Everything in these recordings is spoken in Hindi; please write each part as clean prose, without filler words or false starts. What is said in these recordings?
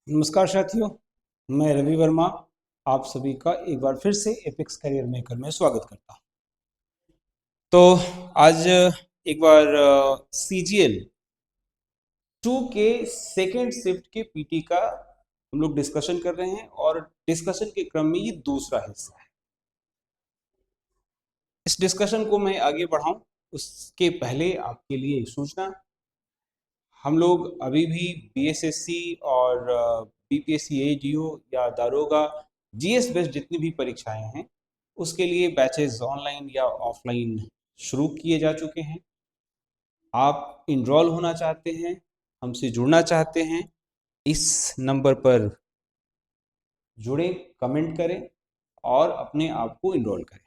नमस्कार साथियों, मैं रवि वर्मा आप सभी का एक बार फिर से एपेक्स करियर मेकर में स्वागत करता हूं। तो आज एक बार CGL 2 के सेकेंड शिफ्ट के पीटी का हम लोग डिस्कशन कर रहे हैं और डिस्कशन के क्रम में ये दूसरा हिस्सा है। इस डिस्कशन को मैं आगे बढ़ाऊं उसके पहले आपके लिए एक सूचना। हम लोग अभी भी BSSC और BPSC ADO या दारोगा GS बेस्ड जितनी भी परीक्षाएं हैं उसके लिए बैचेस ऑनलाइन या ऑफलाइन शुरू किए जा चुके हैं। आप इनरोल होना चाहते हैं, हमसे जुड़ना चाहते हैं, इस नंबर पर जुड़ें, कमेंट करें और अपने आप को इनरोल करें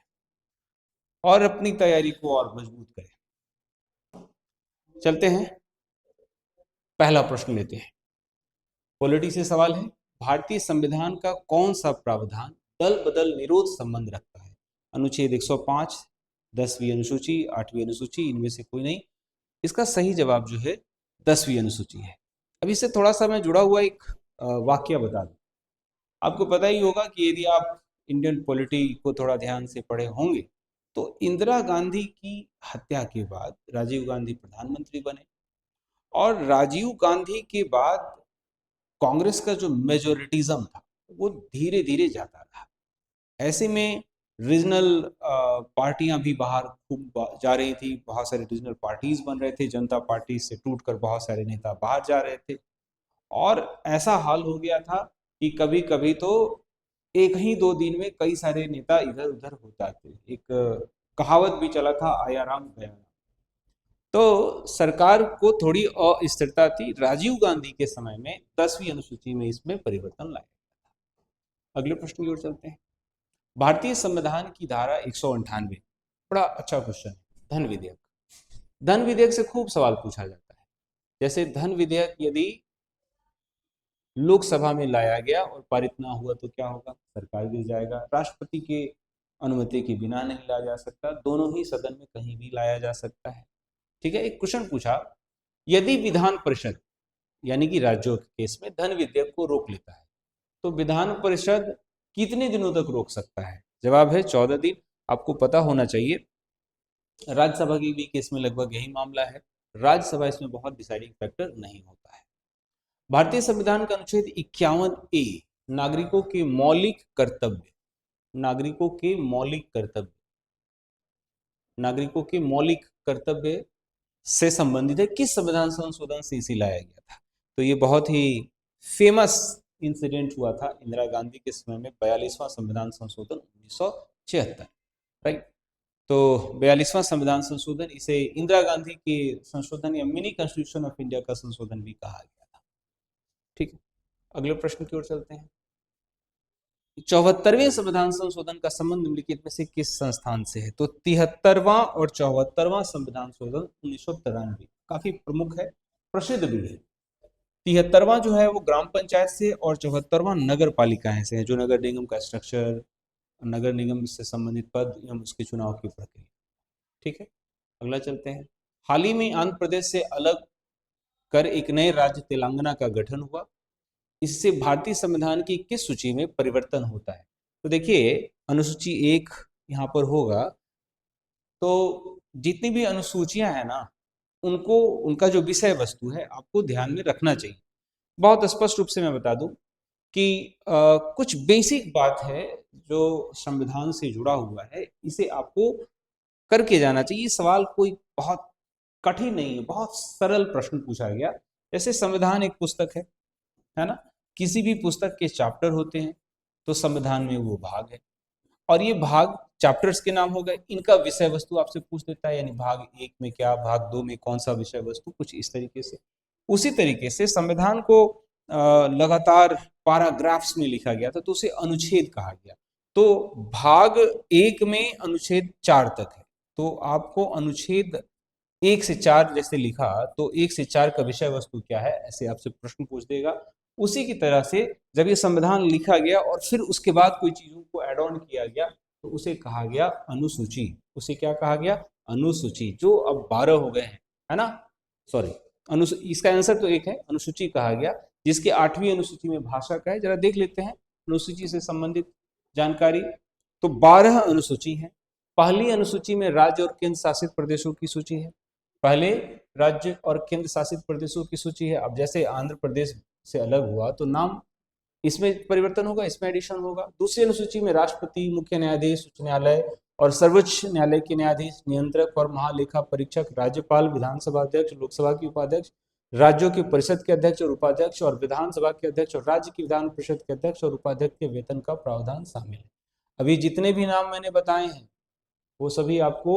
और अपनी तैयारी को और मजबूत करें। चलते हैं, पहला प्रश्न लेते हैं। पॉलिटी से सवाल है, भारतीय संविधान का कौन सा प्रावधान दल बदल निरोध संबंध रखता है? अनुच्छेद 105, 10वीं अनुसूची, 8वीं अनुसूची, इनमें से कोई नहीं। इसका सही जवाब जो है 10वीं अनुसूची है। अब इससे थोड़ा सा मैं जुड़ा हुआ एक वाक्य बता दूं। आपको पता ही होगा कि यदि आप इंडियन पॉलिटी को थोड़ा ध्यान से पढ़े होंगे तो इंदिरा गांधी की हत्या के बाद राजीव गांधी प्रधानमंत्री बने और राजीव गांधी के बाद कांग्रेस का जो मेजोरिटिज्म था वो धीरे धीरे जाता रहा। ऐसे में रीजनल पार्टियां भी बाहर खूब जा रही थी, बहुत सारे रीजनल पार्टीज बन रहे थे, जनता पार्टी से टूटकर बहुत सारे नेता बाहर जा रहे थे और ऐसा हाल हो गया था कि कभी कभी तो एक ही दो दिन में कई सारे नेता इधर उधर हो जाते। एक कहावत भी चला था, आया राम गया राम। तो सरकार को थोड़ी अस्थिरता थी। राजीव गांधी के समय में 10वीं अनुसूची में इसमें परिवर्तन लाया। अगले प्रश्न की ओर चलते हैं। भारतीय संविधान की धारा 198, बड़ा अच्छा क्वेश्चन है। धन विधेयक, धन विधेयक से खूब सवाल पूछा जाता है। जैसे धन विधेयक यदि लोकसभा में लाया गया और पारित ना हुआ तो क्या होगा? सरकार गिर जाएगा। राष्ट्रपति के अनुमति के बिना नहीं लाया जा सकता, दोनों ही सदन में कहीं भी लाया जा सकता है। ठीक है, एक क्वेश्चन पूछा, यदि विधान परिषद यानी कि राज्यों के केस में धन विधेयक को रोक लेता है तो विधान परिषद कितने दिनों तक रोक सकता है? जवाब है 14 दिन। आपको पता होना चाहिए राज्यसभा के भी केस में लगभग यही मामला है। राज्यसभा इसमें बहुत डिसाइडिंग फैक्टर नहीं होता है। भारतीय संविधान का अनुच्छेद 51A, नागरिकों के मौलिक कर्तव्य, नागरिकों के मौलिक कर्तव्य, नागरिकों के मौलिक कर्तव्य से संबंधित है। किस संविधान संशोधन से इसे लाया गया था? तो ये बहुत ही फेमस इंसिडेंट हुआ था इंदिरा गांधी के समय में, 42वां संविधान संशोधन 1976। राइट, तो 42वां संविधान संशोधन, इसे इंदिरा गांधी के संशोधन या मिनी कॉन्स्टिट्यूशन ऑफ इंडिया का संशोधन भी कहा गया था। ठीक है, अगले प्रश्न की ओर चलते हैं। 74वें संविधान संशोधन का संबंध निम्नलिखित में से किस संस्थान से है? तो 73वां और 74वां संविधान संशोधन 1993 काफी प्रमुख है, प्रसिद्ध भी है। 73वां जो है वो ग्राम पंचायत से और 74वां नगर पालिकाएं से है, जो नगर निगम का स्ट्रक्चर, नगर निगम से संबंधित पद एवं उसके चुनाव की प्रक्रिया। ठीक है, अगला चलते हैं। हाल ही में आंध्र प्रदेश से अलग कर एक नए राज्य तेलंगाना का गठन हुआ। इससे भारतीय संविधान की किस सूची में परिवर्तन होता है? तो देखिए, अनुसूची 1 यहाँ पर होगा, तो जितनी भी अनुसूचियां हैं ना, उनको उनका जो विषय वस्तु है आपको ध्यान में रखना चाहिए। बहुत स्पष्ट रूप से मैं बता दूं कि कुछ बेसिक बात है जो संविधान से जुड़ा हुआ है, इसे आपको करके जाना चाहिए। सवाल कोई बहुत कठिन नहीं है, बहुत सरल प्रश्न पूछा गया। जैसे संविधान एक पुस्तक है ना, किसी भी पुस्तक के चैप्टर होते हैं, तो संविधान में वो भाग है और ये भाग चैप्टर्स के नाम हो गए। इनका विषय वस्तु आपसे पूछ देता है, यानी भाग 1 में क्या, भाग 2 में कौन सा विषय वस्तु, कुछ इस तरीके से। उसी तरीके से संविधान को लगातार पैराग्राफ्स में लिखा गया था, तो उसे अनुच्छेद कहा गया। तो भाग 1 में अनुच्छेद 4 तक है, तो आपको अनुच्छेद 1 से 4 जैसे लिखा, तो 1 से 4 का विषय वस्तु क्या है, ऐसे आपसे प्रश्न पूछ देगा। उसी की तरह से जब ये संविधान लिखा गया और फिर उसके बाद कोई चीजों को एड ऑन किया गया तो उसे कहा गया अनुसूची। उसे क्या कहा गया? अनुसूची। जो अब 12 हो गए हैं, है ना, सॉरी, इसका आंसर तो एक है, अनुसूची कहा गया। जिसके 8वीं अनुसूची में भाषा का है। जरा देख लेते हैं अनुसूची से संबंधित जानकारी। तो 12 अनुसूची है। पहली अनुसूची में राज्य और केंद्र शासित प्रदेशों की सूची है। पहले राज्य और केंद्र शासित प्रदेशों की सूची है। अब जैसे आंध्र प्रदेश से अलग हुआ तो नाम इसमें परिवर्तन होगा, इसमें एडिशन होगा। दूसरी अनुसूची में राष्ट्रपति, मुख्य न्यायाधीश, उच्च न्यायालय और सर्वोच्च न्यायालय के न्यायाधीश, नियंत्रक और महालेखा परीक्षक, राज्यपाल, विधानसभा अध्यक्ष, लोकसभा के उपाध्यक्ष, राज्यों की परिषद के अध्यक्ष और उपाध्यक्ष और विधानसभा के अध्यक्ष और राज्य की विधान परिषद के अध्यक्ष और उपाध्यक्ष के वेतन का प्रावधान शामिल है। अभी जितने भी नाम मैंने बताए हैं वो सभी आपको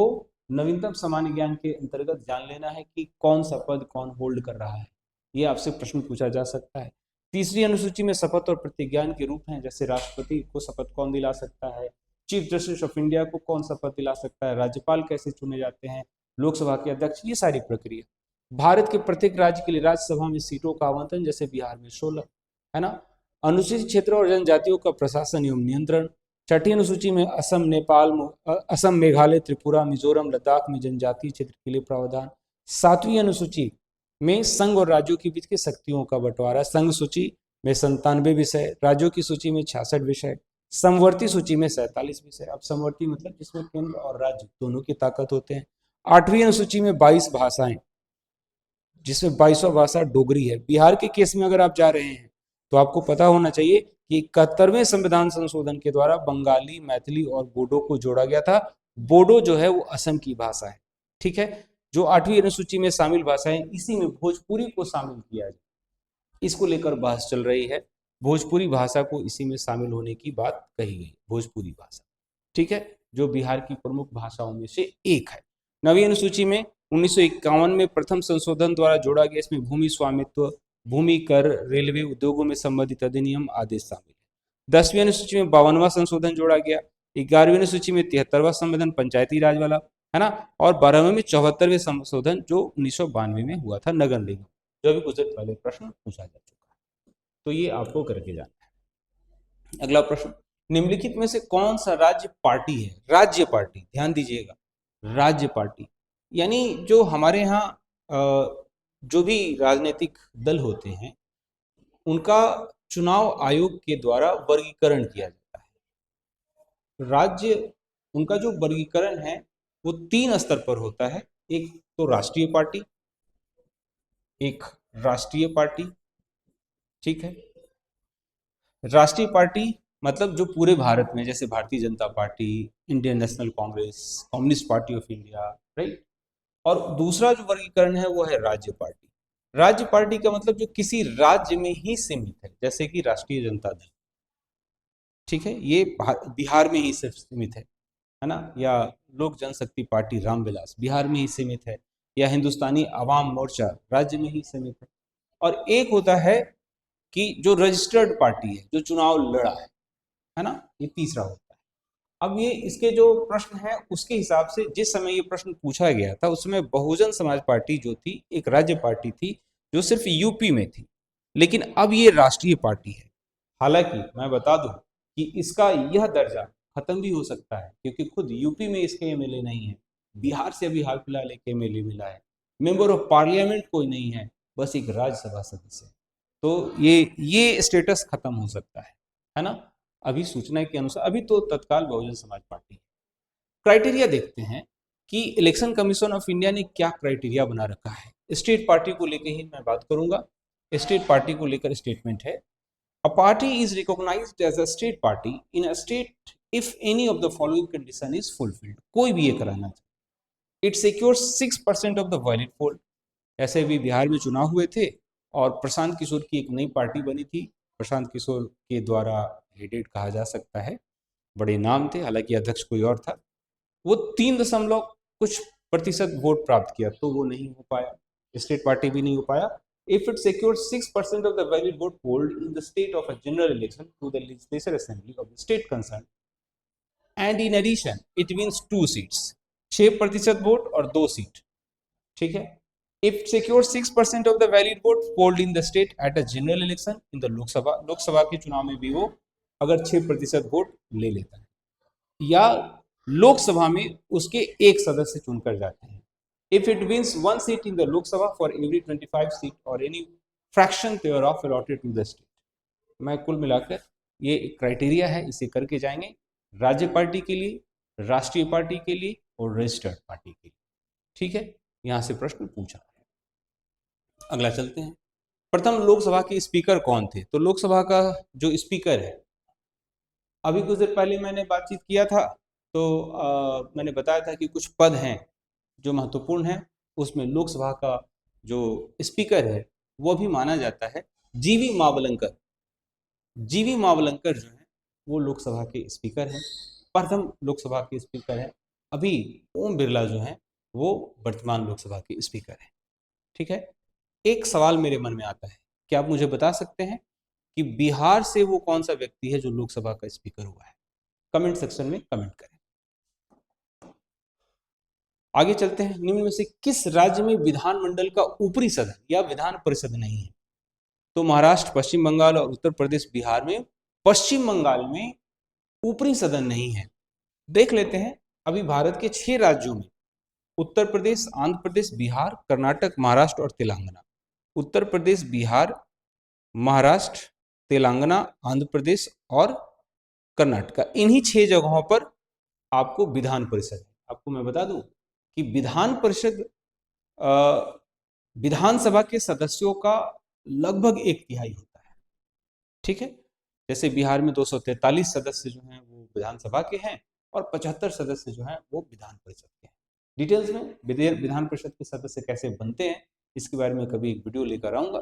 नवीनतम सामान्य ज्ञान के अंतर्गत जान लेना है कि कौन सा पद कौन होल्ड कर रहा है। ये आपसे प्रश्न पूछा जा सकता है। तीसरी अनुसूची में शपथ और प्रतिज्ञान के रूप हैं, जैसे राष्ट्रपति को शपथ कौन दिला सकता है, चीफ जस्टिस ऑफ इंडिया को कौन शपथ दिला सकता है, राज्यपाल कैसे चुने जाते हैं, लोकसभा के अध्यक्ष, ये सारी प्रक्रिया। भारत के प्रत्येक राज्य के लिए राज्यसभा में सीटों का आवंटन, जैसे बिहार में 16 है ना। अनुसूचित क्षेत्र और जनजातियों का प्रशासन एवं नियंत्रण। छठी अनुसूची में असम, नेपाल, असम, मेघालय, त्रिपुरा, मिजोरम, लद्दाख में जनजातीय क्षेत्र के लिए प्रावधान। 7वीं अनुसूची में संघ और राज्यों के बीच की शक्तियों का बंटवारा। संघ सूची में 97 विषय, राज्यों की सूची में 66 विषय, समवर्ती सूची में 47 विषय। अब समवर्ती मतलब जिसमें केंद्र और राज्य दोनों की ताकत होते हैं। 8वीं अनुसूची में 22 भाषाएं, जिसमें 22वां भाषा डोगरी है। बिहार के केस में अगर आप जा रहे हैं तो आपको पता होना चाहिए कि 71वें संविधान संशोधन के द्वारा बंगाली, मैथिली और बोडो को जोड़ा गया था। बोडो जो है वो असम की भाषा है, ठीक है। जो 8वीं अनुसूची में शामिल भाषाएं, इसी में भोजपुरी को शामिल किया जाए, इसको लेकर बहस चल रही है। भोजपुरी भाषा को इसी में शामिल होने की बात कही गई, भोजपुरी भाषा, ठीक है, जो बिहार की प्रमुख भाषाओं में से एक है। 9वीं अनुसूची में 1951 में प्रथम संशोधन द्वारा जोड़ा गया, इसमें भूमि स्वामित्व, भूमि कर, रेलवे, उद्योगों में संबंधित अधिनियम आदेश शामिल है। 10वीं अनुसूची में 52वां संशोधन जोड़ा गया। 11वीं अनुसूची में 73वां संशोधन पंचायती राज वाला, है ना। और 12वें में 74वें संशोधन जो 1992 में हुआ था, नगर निगम, जो अभी कुछ देर पहले प्रश्न पूछा जा चुका है। तो ये आपको करके जाना है। अगला प्रश्न, निम्नलिखित में से कौन सा राज्य पार्टी है? राज्य पार्टी, ध्यान दीजिएगा, राज्य पार्टी यानी जो हमारे यहाँ जो भी राजनीतिक दल होते हैं उनका चुनाव आयोग के द्वारा वर्गीकरण किया जाता है। राज्य, उनका जो वर्गीकरण है वो 3 स्तर पर होता है। एक तो राष्ट्रीय पार्टी, एक राष्ट्रीय पार्टी, ठीक है। राष्ट्रीय पार्टी मतलब जो पूरे भारत में, जैसे Bharatiya Janata party, Indian national Congress, communist party of India, right. और दूसरा जो वर्गीकरण है वो है राज्य पार्टी। राज्य पार्टी का मतलब जो किसी राज्य में ही सीमित है, जैसे कि राष्ट्रीय जनता दल, ठीक है, ये बिहार में ही सिर्फ सीमित है ना। या लोक जनशक्ति पार्टी रामविलास बिहार में ही सीमित है, या हिंदुस्तानी आवाम मोर्चा राज्य में ही सीमित है। और एक होता है कि जो रजिस्टर्ड पार्टी है, जो चुनाव लड़ा है ना, ये तीसरा होता है। अब ये इसके जो प्रश्न है उसके हिसाब से, जिस समय ये प्रश्न पूछा गया था उस समय बहुजन समाज पार्टी जो थी एक राज्य पार्टी थी जो सिर्फ यूपी में थी, लेकिन अब ये राष्ट्रीय पार्टी है। हालांकि मैं बता दूं कि इसका यह दर्जा खत्म भी हो सकता है, क्योंकि खुद यूपी में इसके एमएलए नहीं है, बिहार से अभी हाल फिलहाल एक एमएलए मिला है, मेंबर ऑफ पार्लियामेंट कोई नहीं है, बस एक राज्यसभा सदस्य। तो ये स्टेटस खत्म हो सकता है ना। अभी सूचना के अनुसार अभी तो तत्काल बहुजन समाज पार्टी। क्राइटेरिया देखते हैं कि इलेक्शन कमीशन ऑफ इंडिया ने क्या क्राइटेरिया बना रखा है। स्टेट पार्टी को लेकर ही मैं बात करूंगा। स्टेट पार्टी को लेकर स्टेटमेंट है, a party is recognised as a state party in a state if any of the following condition is fulfilled. कोई भी ये कराना चाहिए। It secures 6% of the valid vote. ऐसे भी बिहार में चुनाव हुए थे और प्रशांत किशोर की एक नई पार्टी बनी थी, प्रशांत किशोर के द्वारा हेडेड कहा जा सकता है, बड़े नाम थे, हालांकि अध्यक्ष कोई और था। वो 3% वोट प्राप्त किया, तो वो नहीं हो पाया, स्टेट पार्टी भी नहीं हो पाया। If it secures 6% of the valid vote polled in the state of a general election to the legislature assembly of the state concerned, and in addition it wins 2 seats, 6% vote और 2 सीट, ठीक है। If secures 6% of the valid vote polled in the state at a general election in the Lok Sabha के चुनाव में भी वो अगर 6% वोट ले लेता है, या लोकसभा में उसके एक सदस्य चुनकर जाते हैं। If it wins 1 seat in the Lok Sabha for every 25 seat or any fraction thereof allotted to the state। मैं कुल मिलाकर ये एक क्राइटेरिया है, इसे करके जाएंगे राज्य पार्टी के लिए, राष्ट्रीय पार्टी के लिए और रजिस्टर्ड पार्टी के लिए। ठीक है, यहां से प्रश्न पूछा है। अगला चलते हैं। प्रथम लोकसभा के स्पीकर कौन थे? तो लोकसभा का जो स्पीकर है, अभी कुछ देर पहले मैंने बातचीत किया था, तो मैंने बताया था कि कुछ पद हैं जो महत्वपूर्ण हैं, उसमें लोकसभा का जो स्पीकर है वो भी माना जाता है जीवी मावलंकर। जीवी मावलंकर जो है वो लोकसभा के स्पीकर हैं, प्रथम लोकसभा के स्पीकर हैं। अभी ओम बिरला जो है वो वर्तमान लोकसभा के स्पीकर हैं। ठीक है, एक सवाल मेरे मन में आता है, क्या आप मुझे बता सकते हैं कि बिहार से वो कौन सा व्यक्ति है जो लोकसभा का स्पीकर हुआ है? कमेंट सेक्शन में कमेंट करें। आगे चलते हैं। निम्न में से किस राज्य में विधानमंडल का ऊपरी सदन या विधान परिषद नहीं है? तो महाराष्ट्र, पश्चिम बंगाल और उत्तर प्रदेश। बिहार में, पश्चिम बंगाल में ऊपरी सदन नहीं है। देख लेते हैं, अभी भारत के 6 राज्यों में उत्तर प्रदेश, आंध्र प्रदेश, बिहार, कर्नाटक, महाराष्ट्र और तेलंगाना। उत्तर प्रदेश, बिहार, महाराष्ट्र, तेलंगाना, आंध्र प्रदेश और कर्नाटक, इन्हीं 6 जगहों पर आपको विधान परिषद है। आपको मैं बता दूं कि विधान परिषद विधानसभा के सदस्यों का लगभग 1/3 होता है। ठीक है, जैसे बिहार में 243 सदस्य जो हैं वो विधानसभा के हैं और 75 सदस्य जो हैं वो विधान परिषद के हैं। डिटेल्स में विधान परिषद के सदस्य कैसे बनते हैं इसके बारे में कभी एक वीडियो लेकर आऊंगा।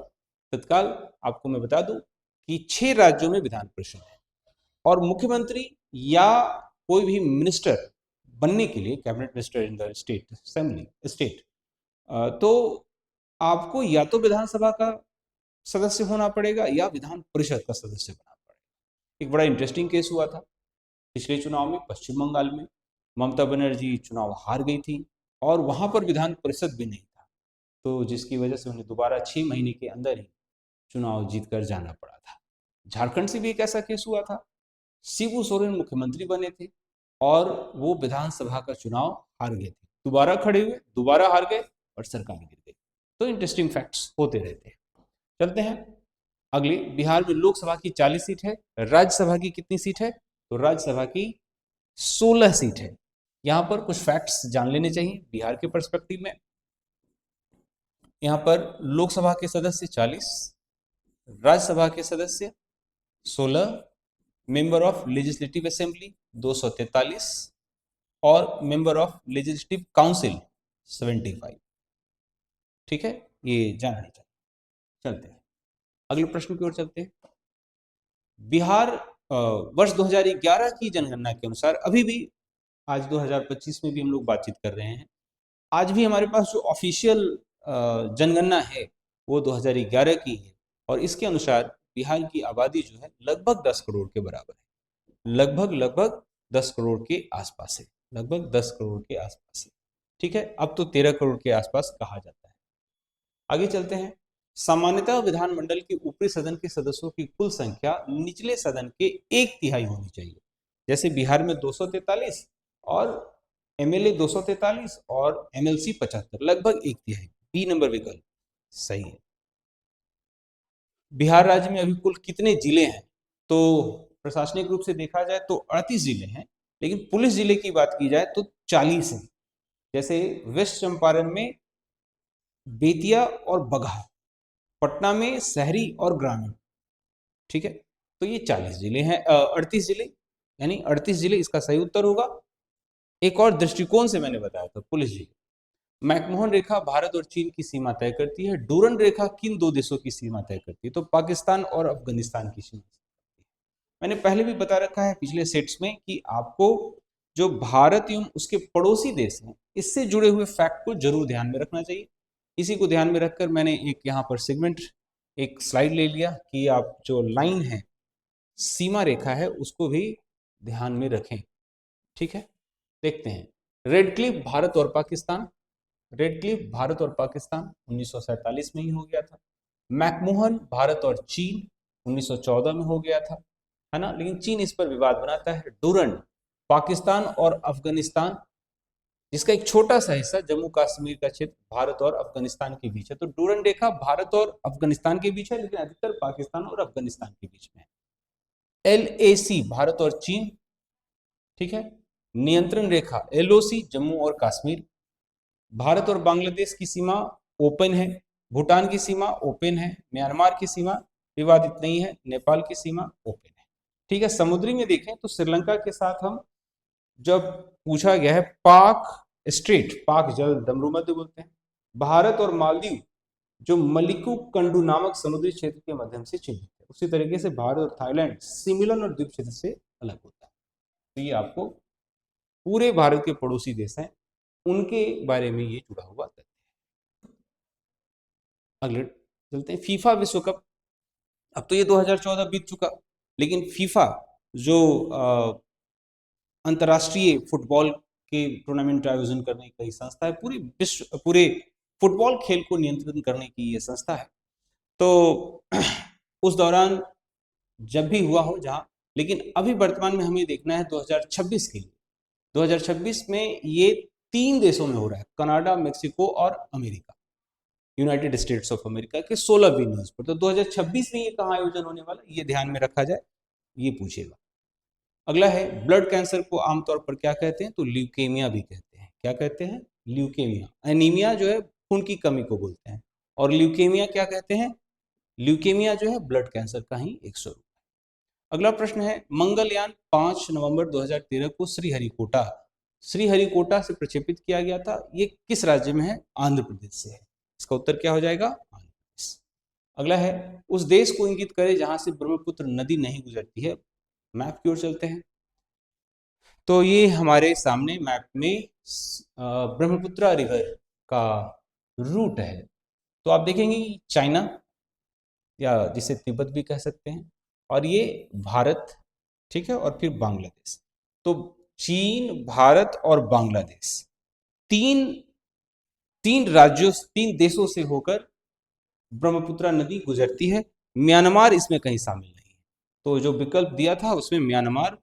तत्काल आपको मैं बता दूं कि 6 राज्यों में विधान परिषद है और मुख्यमंत्री या कोई भी मिनिस्टर बनने के लिए, cabinet minister in the state assembly state, तो आपको या तो विधानसभा का सदस्य होना पड़ेगा या विधान परिषद का सदस्य बनना पड़ेगा। एक बड़ा इंटरेस्टिंग केस हुआ था पिछले चुनाव में, पश्चिम बंगाल में ममता बनर्जी चुनाव हार गई थी और वहां पर विधान परिषद भी नहीं था, तो जिसकी वजह से उन्हें दोबारा 6 महीने के अंदर ही चुनाव जीतकर जाना पड़ा था। झारखंड से भी एक ऐसा केस हुआ था, शिबू सोरेन मुख्यमंत्री बने थे और वो विधानसभा का चुनाव हार गए थे, दोबारा खड़े हुए, दोबारा हार गए और सरकार गिर गई। तो इंटरेस्टिंग फैक्ट्स होते रहते हैं। चलते हैं अगले। बिहार में लोकसभा की 40 सीट है, राज्यसभा की कितनी सीट है? तो राज्यसभा की 16 सीट है। यहां पर कुछ फैक्ट्स जान लेने चाहिए बिहार के पर्सपेक्टिव में। यहां पर लोकसभा के सदस्य 40, राज्यसभा के सदस्य 16, मेंबर ऑफ लेजिस्लेटिव असेंबली 243 और मेंबर ऑफ लेजिस्लेटिव काउंसिल 75। ठीक है, ये जानना चाहिए। चलते हैं अगले प्रश्न की ओर चलते हैं। बिहार वर्ष 2011 की जनगणना के अनुसार, अभी भी आज 2025 में भी हम लोग बातचीत कर रहे हैं, आज भी हमारे पास जो ऑफिशियल जनगणना है वो 2011 की है और इसके अनुसार बिहार की आबादी जो है लगभग 10 करोड़ के बराबर है। लगभग 10 करोड़ के आसपास है, लगभग 10 करोड़ के आसपास है। ठीक है, अब तो 13 करोड़ के आसपास कहा जाता है। आगे चलते हैं। सामान्यतः विधानमंडल के ऊपरी सदन के सदस्यों की कुल संख्या निचले सदन के 1/3 होनी चाहिए। जैसे बिहार में 243 और एमएलए 243 और एमएलसी 75, लगभग 1/3। बी नंबर विकल्प सही है। बिहार राज्य में अभी कुल कितने जिले हैं? तो प्रशासनिक रूप से देखा जाए तो 38 जिले हैं, लेकिन पुलिस जिले की बात की जाए तो 40 हैं। जैसे वेस्ट चंपारण में बेतिया और बगहा, पटना में शहरी और ग्रामीण। ठीक है, तो ये 40 जिले हैं, 38 जिले, यानी 38 जिले इसका सही उत्तर होगा। एक और दृष्टिकोण से मैंने बताया था, पुलिस जिले। मैकमोहन रेखा भारत और चीन की सीमा तय करती है। डूरन रेखा किन 2 देशों की सीमा तय करती है? तो पाकिस्तान और अफगानिस्तान की सीमा। मैंने पहले भी बता रखा है पिछले सेट्स में कि आपको जो भारत एवं उसके पड़ोसी देश हैं इससे जुड़े हुए फैक्ट को जरूर ध्यान में रखना चाहिए। इसी को ध्यान में रखकर मैंने एक यहाँ पर सेगमेंट, एक स्लाइड ले लिया कि आप जो लाइन है, सीमा रेखा है, उसको भी ध्यान में रखें। ठीक है, देखते हैं। रेड क्लिफ भारत और पाकिस्तान, रेड क्लिफ भारत और पाकिस्तान 1947 में ही हो गया था। मैकमोहन भारत और चीन 1914 में हो गया था, है ना, लेकिन चीन इस पर विवाद बनाता है। डूरन पाकिस्तान और अफगानिस्तान जिसका एक छोटा सा हिस्सा जम्मू कश्मीर का क्षेत्र भारत और अफगानिस्तान के बीच है। तो डूरन रेखा भारत और अफगानिस्तान के बीच है, लेकिन अधिकतर पाकिस्तान और अफगानिस्तान के बीच में है। LAC भारत और चीन, ठीक है। नियंत्रण रेखा LOC जम्मू और कश्मीर। भारत और बांग्लादेश की सीमा ओपन है, भूटान की सीमा ओपन है, म्यांमार की सीमा विवादित नहीं है, नेपाल की सीमा ओपन है, ठीक है। समुद्री में देखें तो श्रीलंका के साथ हम, जब पूछा गया है पाक स्ट्रेट, पाक जल दमरूमध्य बोलते हैं। भारत और मालदीव जो मलिकू कंडू नामक समुद्री क्षेत्र के माध्यम से चिन्हित है। उसी तरीके से भारत और थाईलैंड सिमिलन और द्वीप क्षेत्र से अलग होता है। तो ये आपको पूरे भारत के पड़ोसी देश हैं, उनके बारे में ये जुड़ा हुआ तथ्य है। अगले चलते हैं, फीफा विश्व कप। अब तो ये 2014 बीत चुका, लेकिन फीफा जो अंतर्राष्ट्रीय फुटबॉल के टूर्नामेंट आयोजन करने की संस्था है, पूरी विश्व, पूरे फुटबॉल खेल को नियंत्रित करने की ये संस्था है। तो उस दौरान जब भी हुआ हो जहां, लेकिन अभी वर्तमान में हमें देखना है 2026 के लिए। 2026 में ये 3 देशों में हो रहा है, कनाडा, मेक्सिको और America, United states of America के 16 वेन्यूज पर। तो 2026 में ये कहाँ आयोजन होने वाला, ये ध्यान में रखा जाए, ये पूछेगा। अगला है ब्लड कैंसर को आमतौर पर क्या कहते हैं, तो ल्यूकेमिया भी कहते हैं। क्या कहते हैं, ल्यूकेमिया। एनीमिया जो है खून की कमी को बोलते हैं, और ल्यूकेमिया क्या कहते हैं, ल्यूकेमिया जो है ब्लड कैंसर का ही एक स्वरूप है। अगला प्रश्न है, मंगलयान 5 नवंबर 2013 को श्रीहरिकोटा से प्रक्षेपित किया गया था, ये किस राज्य में है, आंध्र प्रदेश से है। इसका उत्तर क्या हो जाएगा, आंध्र प्रदेश। अगला है, उस देश को इंगित करे जहां से ब्रह्मपुत्र नदी नहीं गुजरती है। मैप की ओर चलते हैं, तो ये हमारे सामने मैप में ब्रह्मपुत्र रिवर का रूट है। तो आप देखेंगे चाइना, या जिसे तिब्बत भी कह सकते हैं, और ये भारत, ठीक है, और फिर बांग्लादेश। तो चीन, भारत और बांग्लादेश, तीन राज्यों, 3 देशों से होकर ब्रह्मपुत्र नदी गुजरती है। म्यांमार इसमें कहीं शामिल नहीं है, तो जो विकल्प दिया था उसमें म्यांमार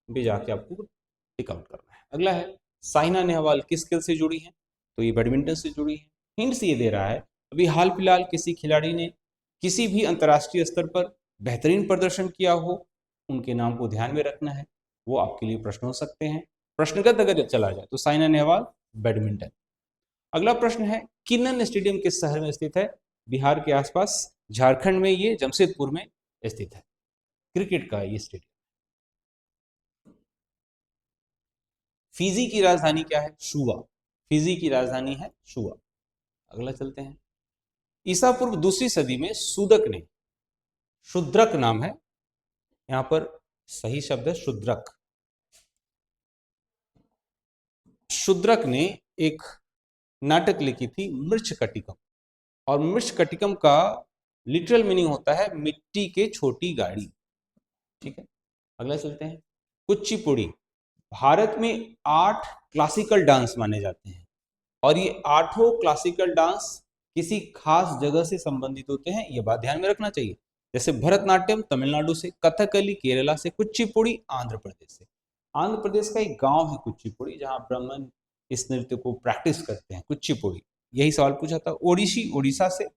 भी जाके आपको टिक आउट करना है। अगला है, साइना नेहवाल किस खेल से जुड़ी है, तो ये बैडमिंटन से जुड़ी है। हिंट्स ये दे रहा है, अभी हाल फिलहाल किसी खिलाड़ी ने किसी भी अंतर्राष्ट्रीय स्तर पर बेहतरीन प्रदर्शन किया हो, उनके नाम को ध्यान में रखना है, वो आपके लिए प्रश्न हो सकते हैं। प्रश्नगत अगर चला जाए तो साइना नेहवाल बैडमिंटन। अगला प्रश्न है, किन्नन स्टेडियम किस शहर में स्थित है, बिहार के आसपास, झारखंड में ये जमशेदपुर में स्थित है, क्रिकेट का ये स्टेडियम। फिजी की राजधानी क्या है, शुआ। फिजी की राजधानी है शुआ। अगला चलते हैं, ईसा पूर्व 2री सदी में सुदक ने, शुद्रक नाम है, यहां पर सही शब्द है शुद्रक। शुद्रक ने एक नाटक लिखी थी मृच्छकटिकम, और मृच्छकटिकम का लिटरल मीनिंग होता है मिट्टी के छोटी गाड़ी, ठीक है। अगला चलते हैं, कुचिपुड़ी। भारत में 8 क्लासिकल डांस माने जाते हैं, और ये 8 क्लासिकल डांस किसी खास जगह से संबंधित होते हैं, ये बात ध्यान में रखना चाहिए। जैसे भरतनाट्यम तमिलनाडु से, कथकली केरला से, कुचिपुड़ी आंध्र प्रदेश से। आंध्र प्रदेश का एक गांव है कुचिपुड़ी, जहां ब्राह्मण इस नृत्य को प्रैक्टिस करते हैं, कुचिपुड़ी। यही सवाल पूछा था। ओडिसी उड़ीसा से,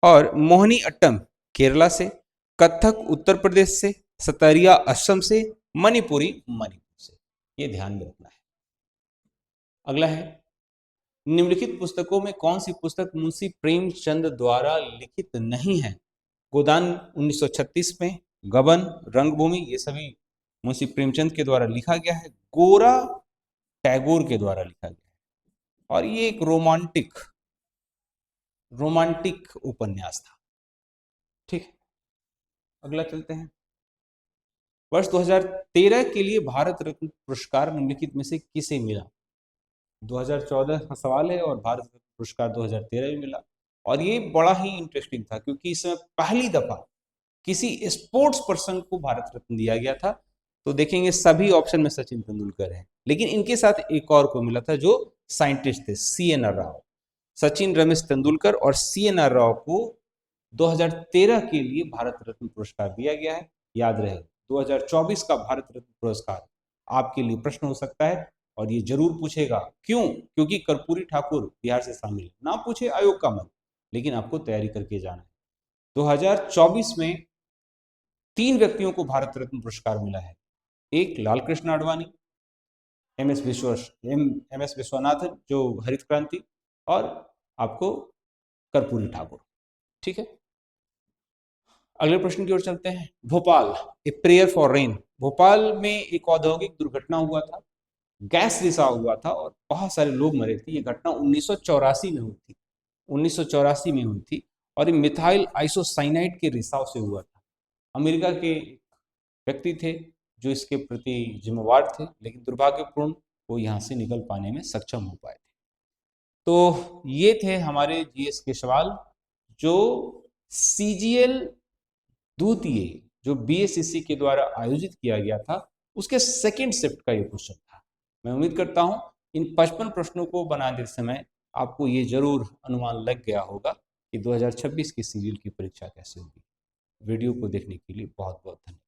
और मोहिनी अट्टम केरला से, कथक उत्तर प्रदेश से, सतरिया असम से, मणिपुरी मणिपुर से। ये ध्यान में रखना है। अगला है, निम्नलिखित पुस्तकों में कौन सी पुस्तक मुंशी प्रेमचंद द्वारा लिखित नहीं है। गोदान 1936 में, गबन, रंगभूमि, ये सभी मुंशी प्रेमचंद के द्वारा लिखा गया है। गोरा टैगोर के द्वारा लिखा गया है, और ये एक रोमांटिक उपन्यास था, ठीक। अगला चलते हैं, वर्ष 2013 के लिए भारत रत्न पुरस्कार निम्नलिखित में से किसे मिला। 2014 का सवाल है, और भारत रत्न पुरस्कार 2013 में मिला, और ये बड़ा ही इंटरेस्टिंग था, क्योंकि इसमें पहली दफा किसी स्पोर्ट्स पर्सन को भारत रत्न दिया गया था। तो देखेंगे सभी ऑप्शन में सचिन तेंदुलकर है, लेकिन इनके साथ एक और को मिला था जो साइंटिस्ट थे, CNR राव। सचिन, रमेश तेंदुलकर और CNR राव को 2013 के लिए भारत रत्न पुरस्कार दिया गया है। याद रहे, 2024 का भारत रत्न पुरस्कार आपके लिए प्रश्न हो सकता है, और ये जरूर पूछेगा। क्यों? क्योंकि कर्पूरी ठाकुर बिहार से शामिल है। ना पूछे आयोग का मत, लेकिन आपको तैयारी करके जाना है। 2024 में 3 व्यक्तियों को भारत रत्न पुरस्कार मिला है। एक लाल कृष्ण आडवाणी, एम एस विश्वनाथन जो हरित क्रांति, और आपको कर्पूरी ठाकुर। ठीक है, अगले प्रश्न की ओर चलते हैं। Bhopal, a prayer for rain. Bhopal में एक औद्योगिक दुर्घटना हुआ था, गैस रिसाव हुआ था और बहुत सारे लोग मरे थे। ये घटना 1984 में हुई थी, 1984 में हुई थी, और ये मिथाइल आइसोसाइनाइड के रिसाव से हुआ था। अमेरिका के व्यक्ति थे जो इसके प्रति जिम्मेवार थे, लेकिन दुर्भाग्यपूर्ण वो यहाँ से निकल पाने में सक्षम हो पाए थे। तो ये थे हमारे जीएस के सवाल जो सीजीएल द्वितीय जो बीएससीसी के द्वारा आयोजित किया गया था उसके सेकेंड शिफ्ट का ये क्वेश्चन था। मैं उम्मीद करता हूं इन 55 प्रश्नों को बनाते समय आपको ये जरूर अनुमान लग गया होगा कि 2026 की सीजीएल की परीक्षा कैसे होगी। वीडियो को देखने के लिए बहुत बहुत धन्यवाद।